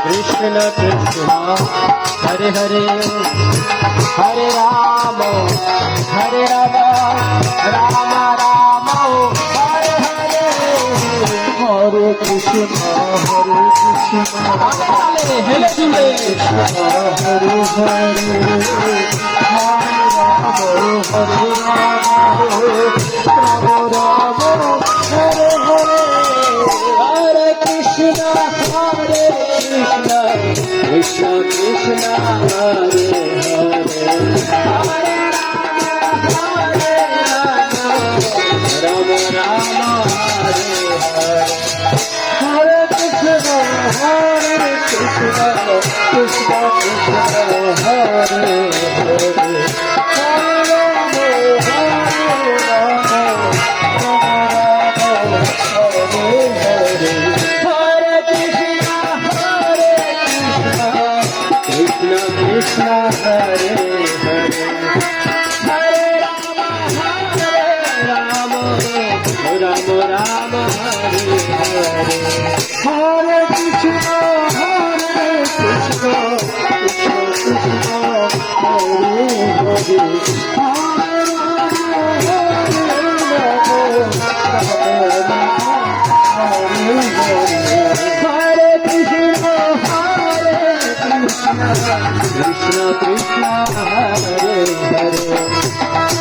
Krishna Krishna Hare Hare Hare Rama Hare Rama Rama Rama Hare Hare Hare Krishna Hare Krishna Krishna Krishna Hare Hare Krishna Krishna Hare Hare Rama Rama Hare Hare Hare Krishna Krishna Krishna Hare Hare Krishna Hare Hare Hare Rama Rama Rama Hare Hare Hare Krishna Krishna Krishna Hare Hare